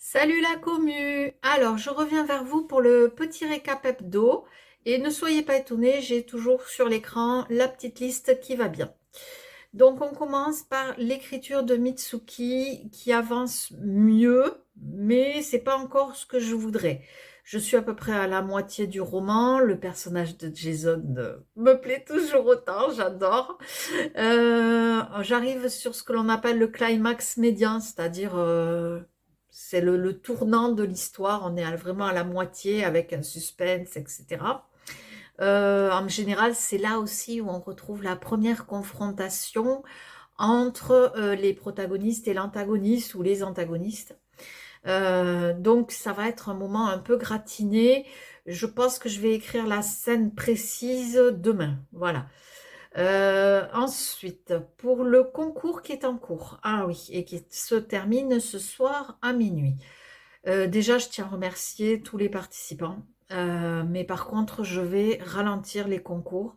Salut la commu! Alors, je reviens vers vous pour le petit récap hebdo. Et ne soyez pas étonnés, j'ai toujours sur l'écran la petite liste qui va bien. Donc, on commence par l'écriture de Mitsuki qui avance mieux, mais c'est pas encore ce que je voudrais. Je suis à peu près à la moitié du roman. Le personnage de Jason me plaît toujours autant, j'adore. J'arrive sur ce que l'on appelle le climax médian, c'est-à-dire c'est le tournant de l'histoire. On est vraiment à la moitié avec un suspense, etc. En général, c'est là aussi où on retrouve la première confrontation entre les protagonistes et l'antagoniste ou les antagonistes. Donc ça va être un moment un peu gratiné. Je pense que je vais écrire la scène précise demain. Voilà. Ensuite, pour le concours qui est en cours, ah oui, et qui se termine ce soir à minuit. Déjà, je tiens à remercier tous les participants, mais par contre, je vais ralentir les concours.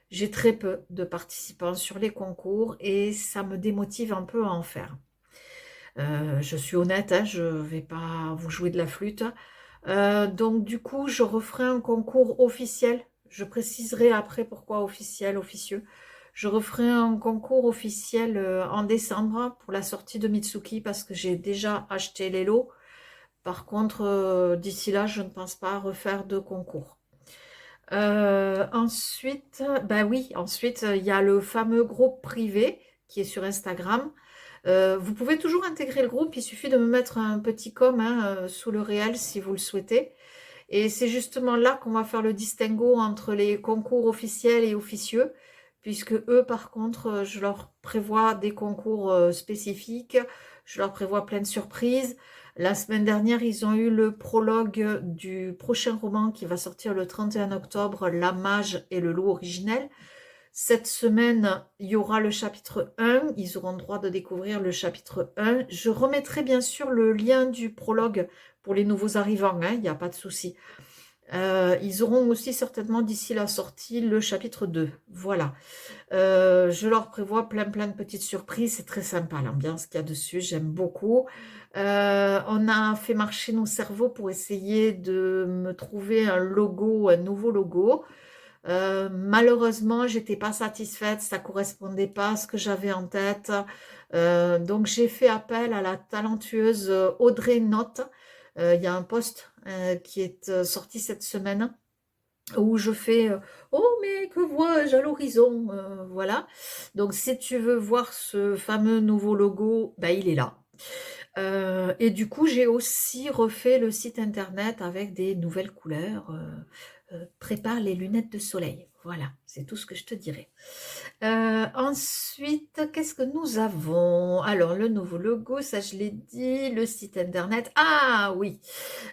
J'ai très peu de participants sur les concours et ça me démotive un peu à en faire. Je suis honnête, hein, je ne vais pas vous jouer de la flûte. Donc du coup, je referai un concours officiel. Je préciserai après pourquoi officiel, officieux. Je referai un concours officiel en décembre pour la sortie de Mitsuki parce que j'ai déjà acheté les lots. Par contre, d'ici là, je ne pense pas refaire de concours. Ensuite, ben oui, ensuite, il y a le fameux groupe privé qui est sur Instagram. Vous pouvez toujours intégrer le groupe, il suffit de me mettre un petit com hein, sous le réel si vous le souhaitez. Et c'est justement là qu'on va faire le distinguo entre les concours officiels et officieux, puisque eux, par contre, je leur prévois des concours spécifiques, je leur prévois plein de surprises. La semaine dernière, ils ont eu le prologue du prochain roman qui va sortir le 31 octobre, La Mage et le loup originel. Cette semaine, il y aura le chapitre 1. Ils auront le droit de découvrir le chapitre 1. Je remettrai bien sûr le lien du prologue pour les nouveaux arrivants, hein, il n'y a pas de souci. Ils auront aussi certainement d'ici la sortie le chapitre 2. Voilà. Je leur prévois plein de petites surprises. C'est très sympa l'ambiance qu'il y a dessus. J'aime beaucoup. On a fait marcher nos cerveaux pour essayer de me trouver un logo, un nouveau logo. Malheureusement, j'étais pas satisfaite, ça correspondait pas à ce que j'avais en tête. Donc j'ai fait appel à la talentueuse Audrey Note. Il y a un post qui est sorti cette semaine où je fais oh mais que vois-je à l'horizon voilà. Donc si tu veux voir ce fameux nouveau logo, bah, il est là. Et du coup, j'ai aussi refait le site internet avec des nouvelles couleurs. Prépare les lunettes de soleil. Voilà, c'est tout ce que je te dirais. Ensuite, qu'est-ce que nous avons? Alors, le nouveau logo, ça je l'ai dit, le site internet. Ah oui,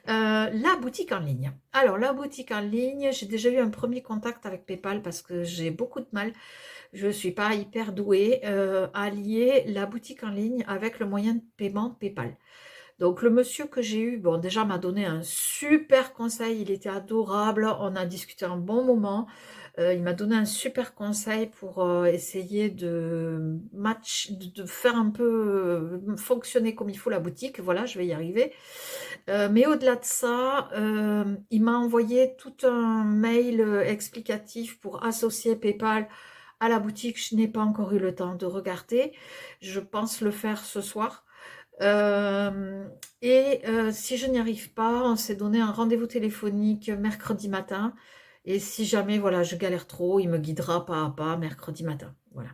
la boutique en ligne. Alors, la boutique en ligne, j'ai déjà eu un premier contact avec PayPal parce que j'ai beaucoup de mal. Je ne suis pas hyper douée à lier la boutique en ligne avec le moyen de paiement PayPal. Donc le monsieur que j'ai eu, bon déjà m'a donné un super conseil, il était adorable, on a discuté un bon moment, il m'a donné un super conseil pour essayer de de faire un peu fonctionner comme il faut la boutique, voilà, je vais y arriver. Mais au-delà de ça, il m'a envoyé tout un mail explicatif pour associer PayPal à la boutique. Je n'ai pas encore eu le temps de regarder, je pense le faire ce soir. Euh, si je n'y arrive pas, on s'est donné un rendez-vous téléphonique mercredi matin. Et si jamais voilà, je galère trop, il me guidera pas à pas mercredi matin. Voilà.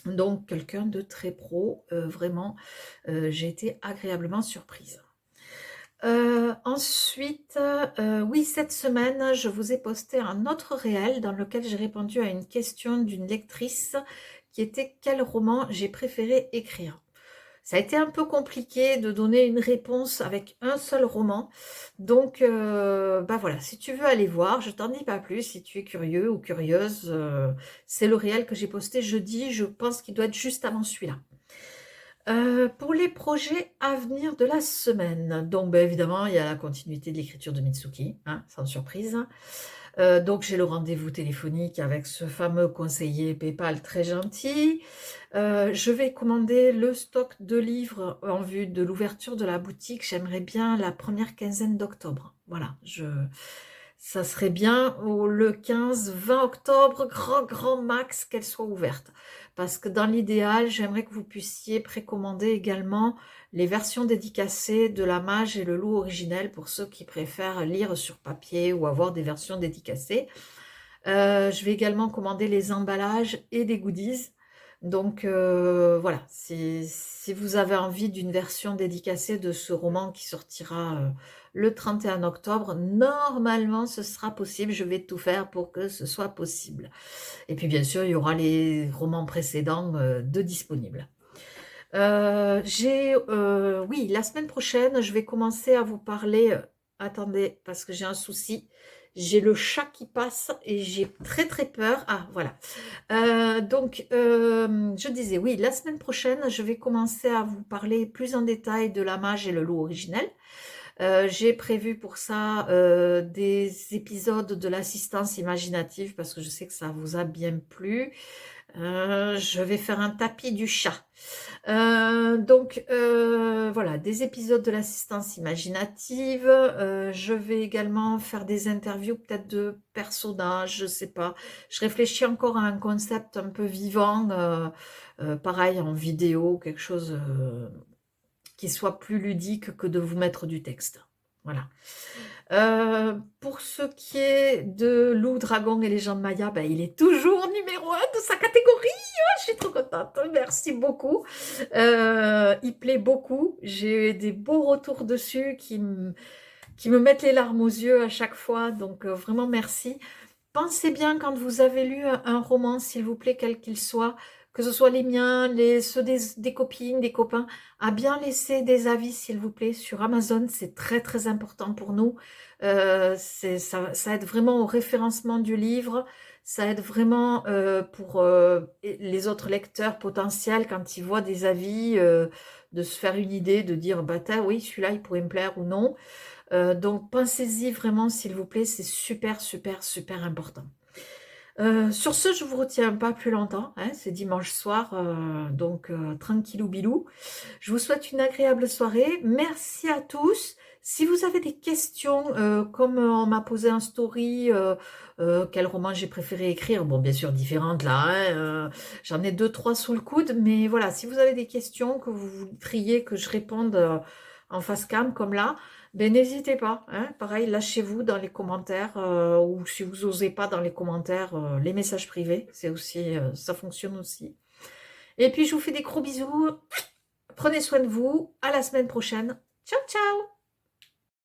Donc quelqu'un de très pro, vraiment, j'ai été agréablement surprise. Ensuite, oui, cette semaine, je vous ai posté un autre réel dans lequel j'ai répondu à une question d'une lectrice qui était quel roman j'ai préféré écrire. Ça a été un peu compliqué de donner une réponse avec un seul roman. Donc, bah voilà, si tu veux aller voir, je t'en dis pas plus. Si tu es curieux ou curieuse, c'est le réel que j'ai posté jeudi. Je pense qu'il doit être juste avant celui-là. Pour les projets à venir de la semaine, donc évidemment, il y a la continuité de l'écriture de Mitsuki, hein, sans surprise. Donc j'ai le rendez-vous téléphonique avec ce fameux conseiller PayPal très gentil. Je vais commander le stock de livres en vue de l'ouverture de la boutique. J'aimerais bien la première quinzaine d'octobre. Voilà, ça serait bien le 15-20 octobre, grand max, qu'elle soit ouverte. Parce que dans l'idéal, j'aimerais que vous puissiez précommander également les versions dédicacées de La Mage et le Loup originel pour ceux qui préfèrent lire sur papier ou avoir des versions dédicacées. Je vais également commander les emballages et des goodies. Donc voilà, si vous avez envie d'une version dédicacée de ce roman qui sortira le 31 octobre, normalement ce sera possible. Je vais tout faire pour que ce soit possible. Et puis bien sûr, il y aura les romans précédents de disponibles. Oui, la semaine prochaine, je vais commencer à vous parler. Attendez, parce que j'ai un souci. J'ai le chat qui passe et j'ai très peur. Ah, voilà. Je disais, oui, la semaine prochaine, je vais commencer à vous parler plus en détail de La Mage et le Loup originel. J'ai prévu pour ça des épisodes de l'assistance imaginative parce que je sais que ça vous a bien plu. Je vais faire un tapis du chat. Voilà, des épisodes de l'assistance imaginative. Je vais également faire des interviews peut-être de personnages, je sais pas. Je réfléchis encore à un concept un peu vivant, pareil en vidéo, quelque chose qui soit plus ludique que de vous mettre du texte. Voilà. Pour ce qui est de Loup, Dragon et Légendes Maya, ben, il est toujours numéro 1 de sa catégorie. Je suis trop contente, merci beaucoup. Il plaît beaucoup. J'ai des beaux retours dessus qui me mettent les larmes aux yeux à chaque fois. Donc vraiment merci. Pensez bien quand vous avez lu un roman, s'il vous plaît, quel qu'il soit, que ce soit les miens, ceux des copines, des copains, à bien laisser des avis, s'il vous plaît, sur Amazon. C'est très important pour nous. Ça aide vraiment au référencement du livre. Ça aide vraiment pour les autres lecteurs potentiels quand ils voient des avis, de se faire une idée, de dire, bah oui, celui-là, il pourrait me plaire ou non. Donc pensez-y vraiment s'il vous plaît, c'est super important. Sur ce, je vous retiens pas plus longtemps, hein, c'est dimanche soir, tranquillou bilou. Je vous souhaite une agréable soirée, merci à tous. Si vous avez des questions, comme on m'a posé un story, quel roman j'ai préféré écrire, bon bien sûr différentes là, hein, j'en ai 2-3 sous le coude, mais voilà, si vous avez des questions que vous voudriez que je réponde en face cam comme là, ben n'hésitez pas, hein, pareil, lâchez-vous dans les commentaires, ou si vous n'osez pas dans les commentaires, les messages privés, c'est aussi, ça fonctionne aussi. Et puis je vous fais des gros bisous, prenez soin de vous, à la semaine prochaine, ciao ciao.